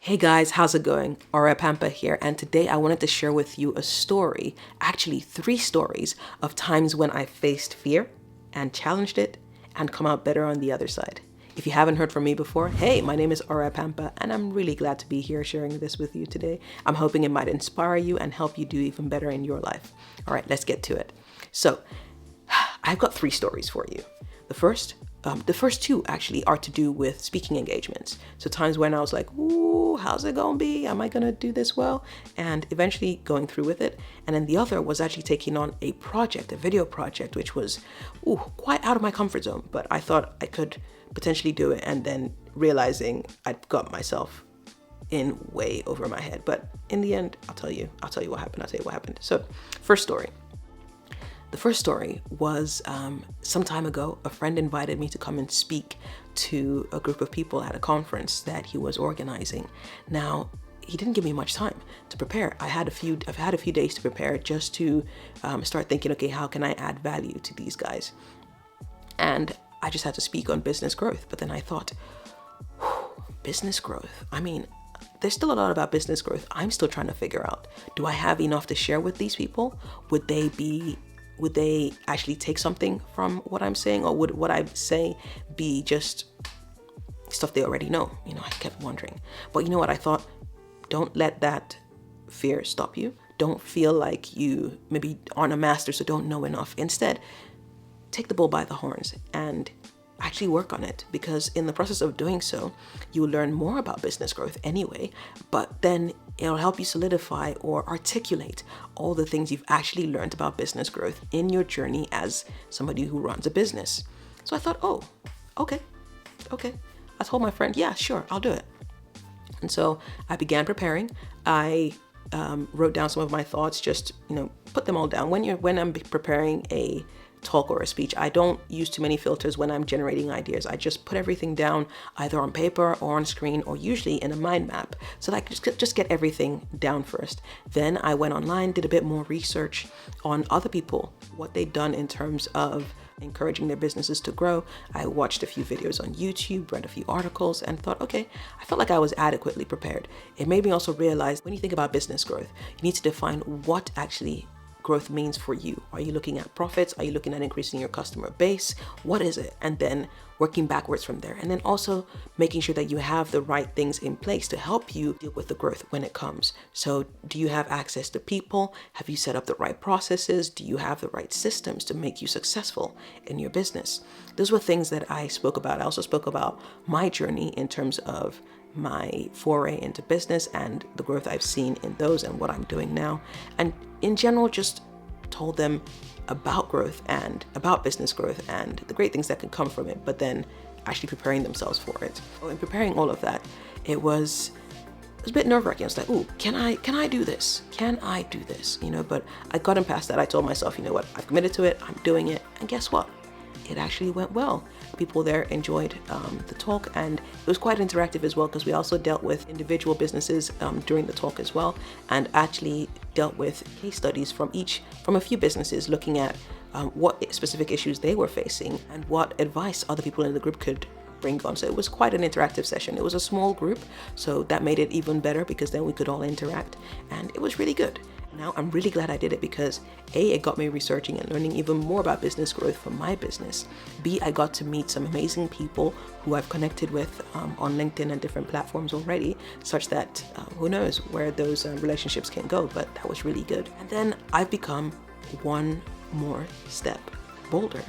Hey guys, how's it going? Aura Pampa here, and today I wanted to share with you a story, actually 3 stories of times when I faced fear and challenged it and come out better on the other side. If you haven't heard from me before, hey, my name is Aura Pampa, and I'm really glad to be here sharing this with you today. I'm hoping it might inspire you and help you do even better in your life. All right, let's get to it. So, I've got 3 stories for you. The first 2 actually are to do with speaking engagements. So times when I was like, ooh, how's it gonna be? Am I gonna do this well? And eventually going through with it. And then the other was actually taking on a project, a video project, which was quite out of my comfort zone. But I thought I could potentially do it, and then realizing I'd got myself in way over my head. But in the end, I'll tell you what happened. So first story. The first story was some time ago, a friend invited me to come and speak to a group of people at a conference that he was organizing. Now, he didn't give me much time to prepare. I've had a few days to prepare just to start thinking, okay, how can I add value to these guys? And I just had to speak on business growth. But then I thought, business growth. I mean, there's still a lot about business growth I'm still trying to figure out. Do I have enough to share with these people? Would they actually take something from what I'm saying, or would what I say be just stuff they already know? I kept wondering. But you know what? I thought, don't let that fear stop you. Don't feel like you maybe aren't a master, so don't know enough. Instead, take the bull by the horns and actually work on it, because in the process of doing so, you will learn more about business growth anyway, but then it'll help you solidify or articulate all the things you've actually learned about business growth in your journey as somebody who runs a business. So I thought, okay. I told my friend, yeah, sure, I'll do it. And so I began preparing. I wrote down some of my thoughts, just, put them all down. When I'm preparing a talk or a speech, I don't use too many filters when I'm generating ideas. I just put everything down either on paper or on screen, or usually in a mind map, so that I could just get everything down first. Then I went online, did a bit more research on other people, what they've done in terms of encouraging their businesses to grow. I watched a few videos on YouTube, read a few articles, and thought, okay, I felt like I was adequately prepared. It made me also realize, when you think about business growth, you need to define what actually growth means for you. Are you looking at profits? Are you looking at increasing your customer base? What is it? And then working backwards from there. And then also making sure that you have the right things in place to help you deal with the growth when it comes. So do you have access to people? Have you set up the right processes? Do you have the right systems to make you successful in your business? Those were things that I spoke about. I also spoke about my journey in terms of my foray into business and the growth I've seen in those and what I'm doing now. And in general, just told them about growth and about business growth and the great things that can come from it, but then actually preparing themselves for it. So in preparing all of that, it was a bit nerve-wracking. I was like, ooh, can I do this? Can I do this? But I got past that. I told myself, you know what, I've committed to it, I'm doing it. And guess what? It actually went well. People there enjoyed the talk, and it was quite interactive as well, because we also dealt with individual businesses during the talk as well, and actually dealt with case studies from a few businesses, looking at what specific issues they were facing and what advice other people in the group could bring on. So it was quite an interactive session. It was a small group, so that made it even better, because then we could all interact, and it was really good. Now, I'm really glad I did it, because A, it got me researching and learning even more about business growth for my business. B, I got to meet some amazing people who I've connected with on LinkedIn and different platforms already, such that who knows where those relationships can go, but that was really good. And then I've become one more step bolder.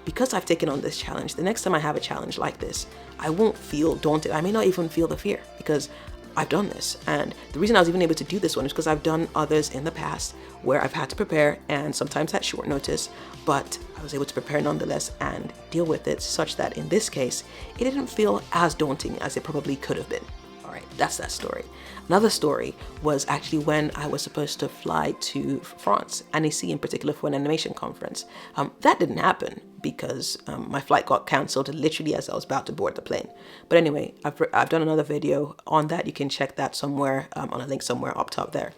Because I've taken on this challenge, the next time I have a challenge like this, I won't feel daunted. I may not even feel the fear, because I've done this. And the reason I was even able to do this one is because I've done others in the past where I've had to prepare, and sometimes at short notice, but I was able to prepare nonetheless and deal with it, such that in this case, it didn't feel as daunting as it probably could have been. All right, that's that story. Another story was actually when I was supposed to fly to France, Annecy in particular, for an animation conference. That didn't happen because my flight got cancelled literally as I was about to board the plane. But anyway, I've done another video on that. You can check that somewhere on a link somewhere up top there.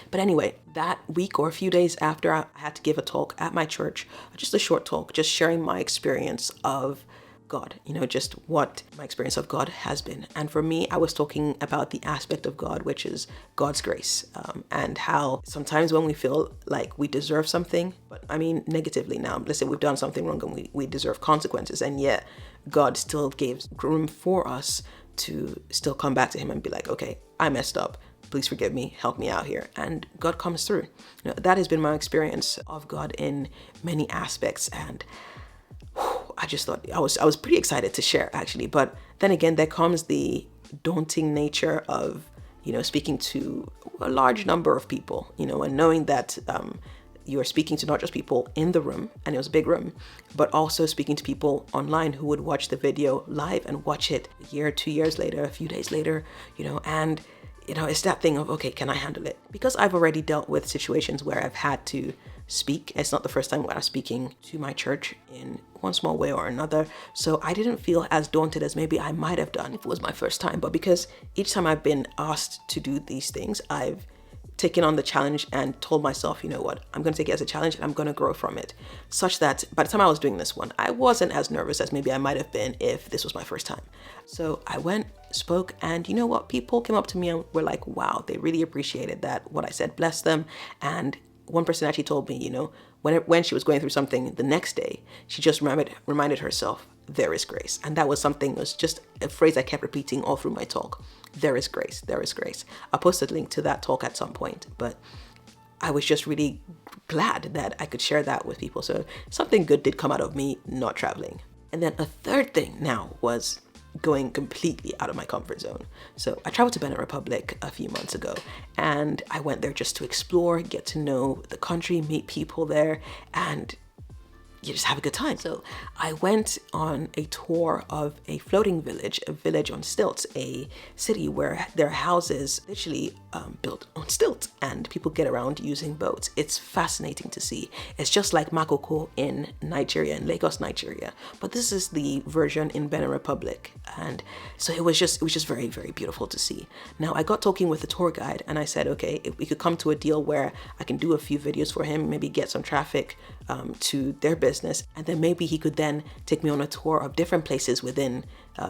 But anyway, that week or a few days after, I had to give a talk at my church, just a short talk, just sharing my experience of God, just what my experience of God has been. And for me, I was talking about the aspect of God, which is God's grace, and how sometimes when we feel like we deserve something, but I mean negatively now, let's say we've done something wrong and we deserve consequences, and yet God still gave room for us to still come back to him and be like, okay, I messed up. Please forgive me, help me out here. And God comes through. That has been my experience of God in many aspects. And I just thought I was pretty excited to share, actually. But then again, there comes the daunting nature of, speaking to a large number of people, and knowing that you're speaking to not just people in the room, and it was a big room, but also speaking to people online who would watch the video live and watch it a year, 2 years later, a few days later, and it's that thing of, okay, can I handle it? Because I've already dealt with situations where I've had to speak. It's not the first time where I'm speaking to my church in one small way or another. So I didn't feel as daunted as maybe I might have done if it was my first time. But because each time I've been asked to do these things, I've taken on the challenge and told myself, you know what, I'm going to take it as a challenge and I'm going to grow from it. Such that by the time I was doing this one, I wasn't as nervous as maybe I might have been if this was my first time. So I went, spoke, and you know what, people came up to me and were like, wow, they really appreciated that. What I said blessed them. And one person actually told me, when she was going through something the next day, she just reminded herself, there is grace. And that was just a phrase I kept repeating all through my talk. There is grace, there is grace. I'll post a link to that talk at some point, but I was just really glad that I could share that with people. So something good did come out of me not traveling. And then a third thing now was going completely out of my comfort zone. So I traveled to Benin Republic a few months ago, and I went there just to explore, get to know the country, meet people there, and you just have a good time. So I went on a tour of a floating village, a village on stilts, a city where there are houses literally built on stilts and people get around using boats. It's fascinating to see. It's just like Makoko in Nigeria, in Lagos, Nigeria, but this is the version in Benin Republic. And so it was just very, very beautiful to see. Now I got talking with the tour guide and I said, okay, if we could come to a deal where I can do a few videos for him, maybe get some traffic to their business, and then maybe he could then take me on a tour of different places within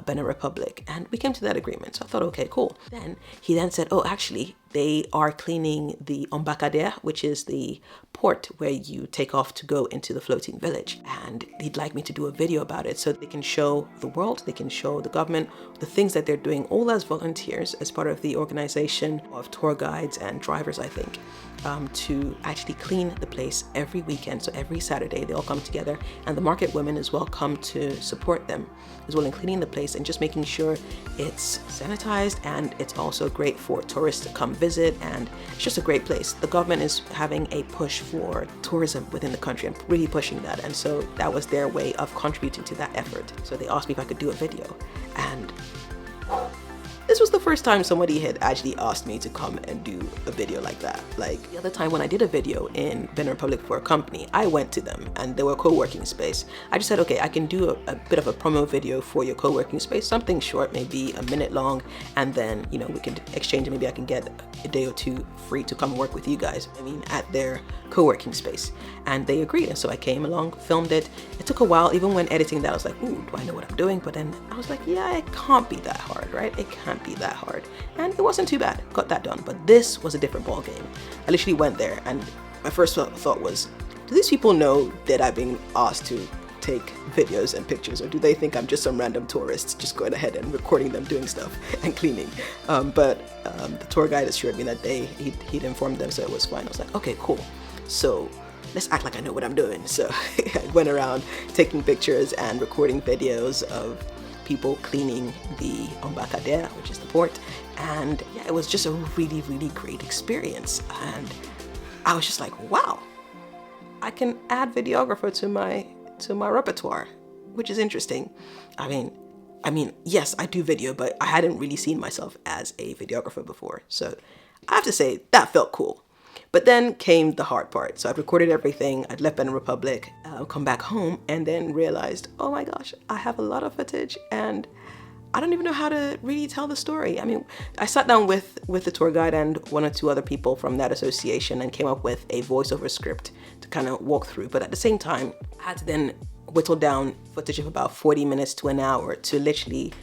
Benin Republic. And we came to that agreement. So I thought, okay, cool. Then he then said, oh, actually, they are cleaning the embarcadère, which is the port where you take off to go into the floating village. And he'd like me to do a video about it so they can show the world, they can show the government the things that they're doing, all as volunteers, as part of the organization of tour guides and drivers, I think, to actually clean the place every weekend. So every Saturday they all come together, and the market women as well come to support them as well in cleaning the place and just making sure it's sanitized, and it's also great for tourists to come visit, and it's just a great place. The government is having a push for tourism within the country and really pushing that, and so that was their way of contributing to that effort. So they asked me if I could do a video, and this was the first time somebody had actually asked me to come and do a video like that. Like the other time when I did a video in Benin Republic for a company, I went to them and they were a co-working space. I just said, okay, I can do a bit of a promo video for your co-working space, something short, maybe a minute long, and then, we can exchange, maybe I can get a day or two free to come work with you guys, at their co-working space. And they agreed, and so I came along, filmed it. It took a while. Even when editing that, I was like, ooh, do I know what I'm doing? But then I was like, yeah, it can't be that hard, right? It can't be that hard. And it wasn't too bad. Got that done. But this was a different ball game. I literally went there, and my first thought was, do these people know that I've been asked to take videos and pictures, or do they think I'm just some random tourist just going ahead and recording them doing stuff and cleaning? But the tour guide assured me that he'd informed them, so it was fine. I was like, okay, cool. So let's act like I know what I'm doing. So I went around taking pictures and recording videos of people cleaning the embarcadère, which is the port. And yeah, it was just a really, really great experience. And I was just like, wow, I can add videographer to my repertoire, which is interesting. I mean, yes, I do video, but I hadn't really seen myself as a videographer before. So I have to say that felt cool. But then came the hard part. So I'd recorded everything. I'd left Benin Republic, come back home, and then realized, oh my gosh, I have a lot of footage and I don't even know how to really tell the story. I sat down with the tour guide and one or two other people from that association and came up with a voiceover script to kind of walk through. But at the same time, I had to then whittled down footage of about 40 minutes to an hour to literally,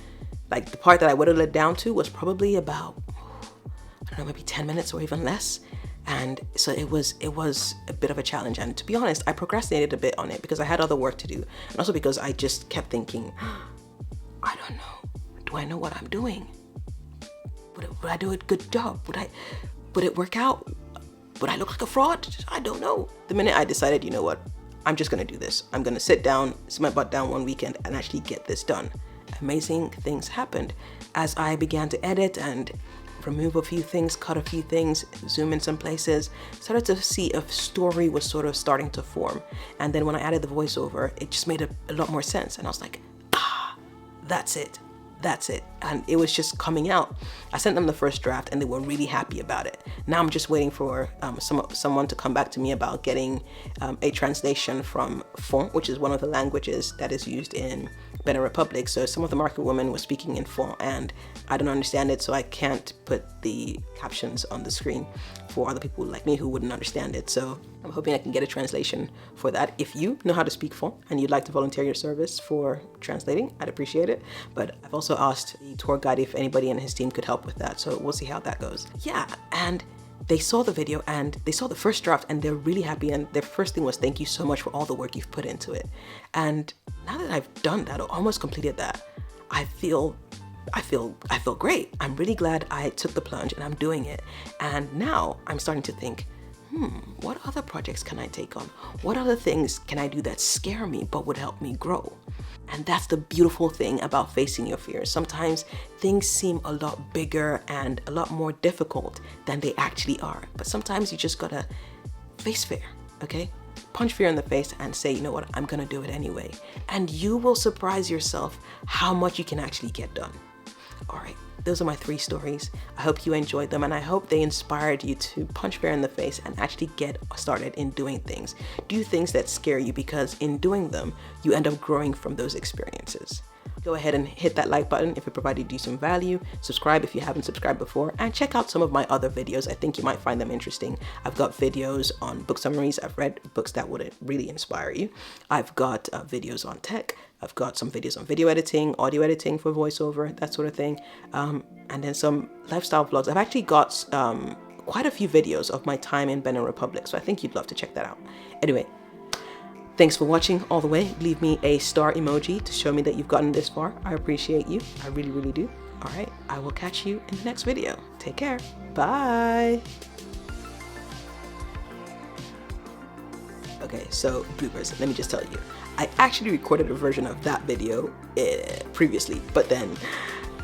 like, the part that I whittled it down to was probably about, I don't know, maybe 10 minutes or even less. And so it was a bit of a challenge. And to be honest, I procrastinated a bit on it because I had other work to do. And also because I just kept thinking, I don't know. Do I know what I'm doing? Would I do a good job? Would it work out? Would I look like a fraud? I don't know. The minute I decided, you know what, I'm just gonna do this. I'm gonna sit my butt down one weekend and actually get this done. Amazing things happened as I began to edit and remove a few things, cut a few things, zoom in some places, started to see a story was sort of starting to form. And then when I added the voiceover, it just made a lot more sense. And I was like, that's it. And it was just coming out. I sent them the first draft and they were really happy about it. Now I'm just waiting for someone to come back to me about getting a translation from Fon, which is one of the languages that is used in Benin Republic. So some of the market women were speaking in Fon and I don't understand it, so I can't put the captions on the screen for other people like me who wouldn't understand it. So I'm hoping I can get a translation for that. If you know how to speak Fon and you'd like to volunteer your service for translating, I'd appreciate it. But I've also asked the tour guide if anybody in his team could help with that. So we'll see how that goes. Yeah, and they saw the video and they saw the first draft and they're really happy. And their first thing was, thank you so much for all the work you've put into it. And now that I've done that, or almost completed that, I feel great. I'm really glad I took the plunge and I'm doing it. And now I'm starting to think, what other projects can I take on? What other things can I do that scare me but would help me grow? And that's the beautiful thing about facing your fears. Sometimes things seem a lot bigger and a lot more difficult than they actually are. But sometimes you just gotta face fear, okay? Punch fear in the face and say, you know what, I'm gonna do it anyway. And you will surprise yourself how much you can actually get done. All right, those are my 3 stories. I hope you enjoyed them and I hope they inspired you to punch fear in the face and actually get started in doing things. Do things that scare you, because in doing them, you end up growing from those experiences. Go ahead and hit that like button if it provided you some value. Subscribe if you haven't subscribed before, and check out some of my other videos. I think you might find them interesting. I've got videos on book summaries. I've read books that would really inspire you. I've got videos on tech. I've got some videos on video editing, audio editing for voiceover, that sort of thing. And then some lifestyle vlogs. I've actually got quite a few videos of my time in Benin Republic, so I think you'd love to check that out. Anyway, thanks for watching all the way. Leave me a star emoji to show me that you've gotten this far. I appreciate you. I really, really do. All right, I will catch you in the next video. Take care. Bye. Okay, so bloopers, let me just tell you. I actually recorded a version of that video previously, but then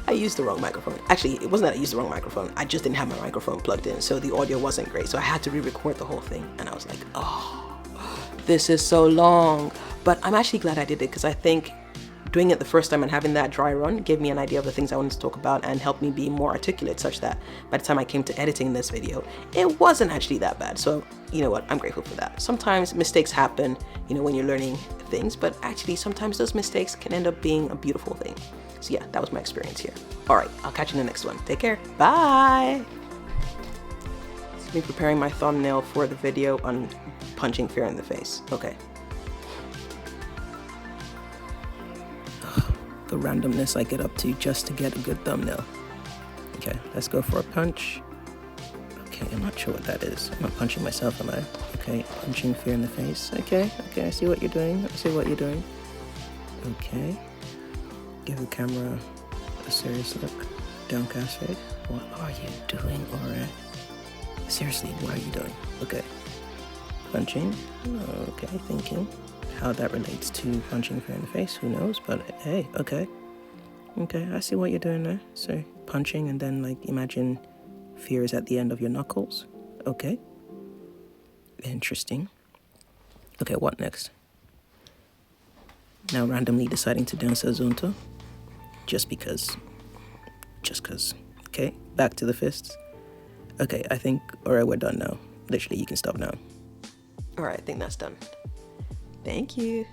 I used the wrong microphone. Actually, it wasn't that I used the wrong microphone. I just didn't have my microphone plugged in, so the audio wasn't great. So I had to re-record the whole thing, and I was like, oh, this is so long. But I'm actually glad I did it, because I think doing it the first time and having that dry run gave me an idea of the things I wanted to talk about and helped me be more articulate, such that by the time I came to editing this video, it wasn't actually that bad. So you know what, I'm grateful for that. Sometimes mistakes happen, you know, when you're learning things, but actually sometimes those mistakes can end up being a beautiful thing. So yeah, that was my experience here. All right, I'll catch you in the next one. Take care. Bye. It's me preparing my thumbnail for the video on punching fear in the face. Okay. The randomness I get up to just to get a good thumbnail. Okay, let's go for a punch. Okay, I'm not sure what that is. I'm not punching myself, am I? Okay, punching fear in the face. Okay, I see what you're doing. Okay. Give the camera a serious look. Downcast face. What are you doing, Aura? Seriously, what are you doing? Okay. Punching. Okay, thinking. How that relates to punching fear in the face, who knows? But hey, okay, I see what you're doing there. So punching and then like imagine fear is at the end of your knuckles. Okay, interesting. Okay, what next? Now randomly deciding to dance a zonto, just because. Okay, back to the fists. Okay, I think, all right, we're done now. Literally, you can stop now. All right, I think that's done. Thank you.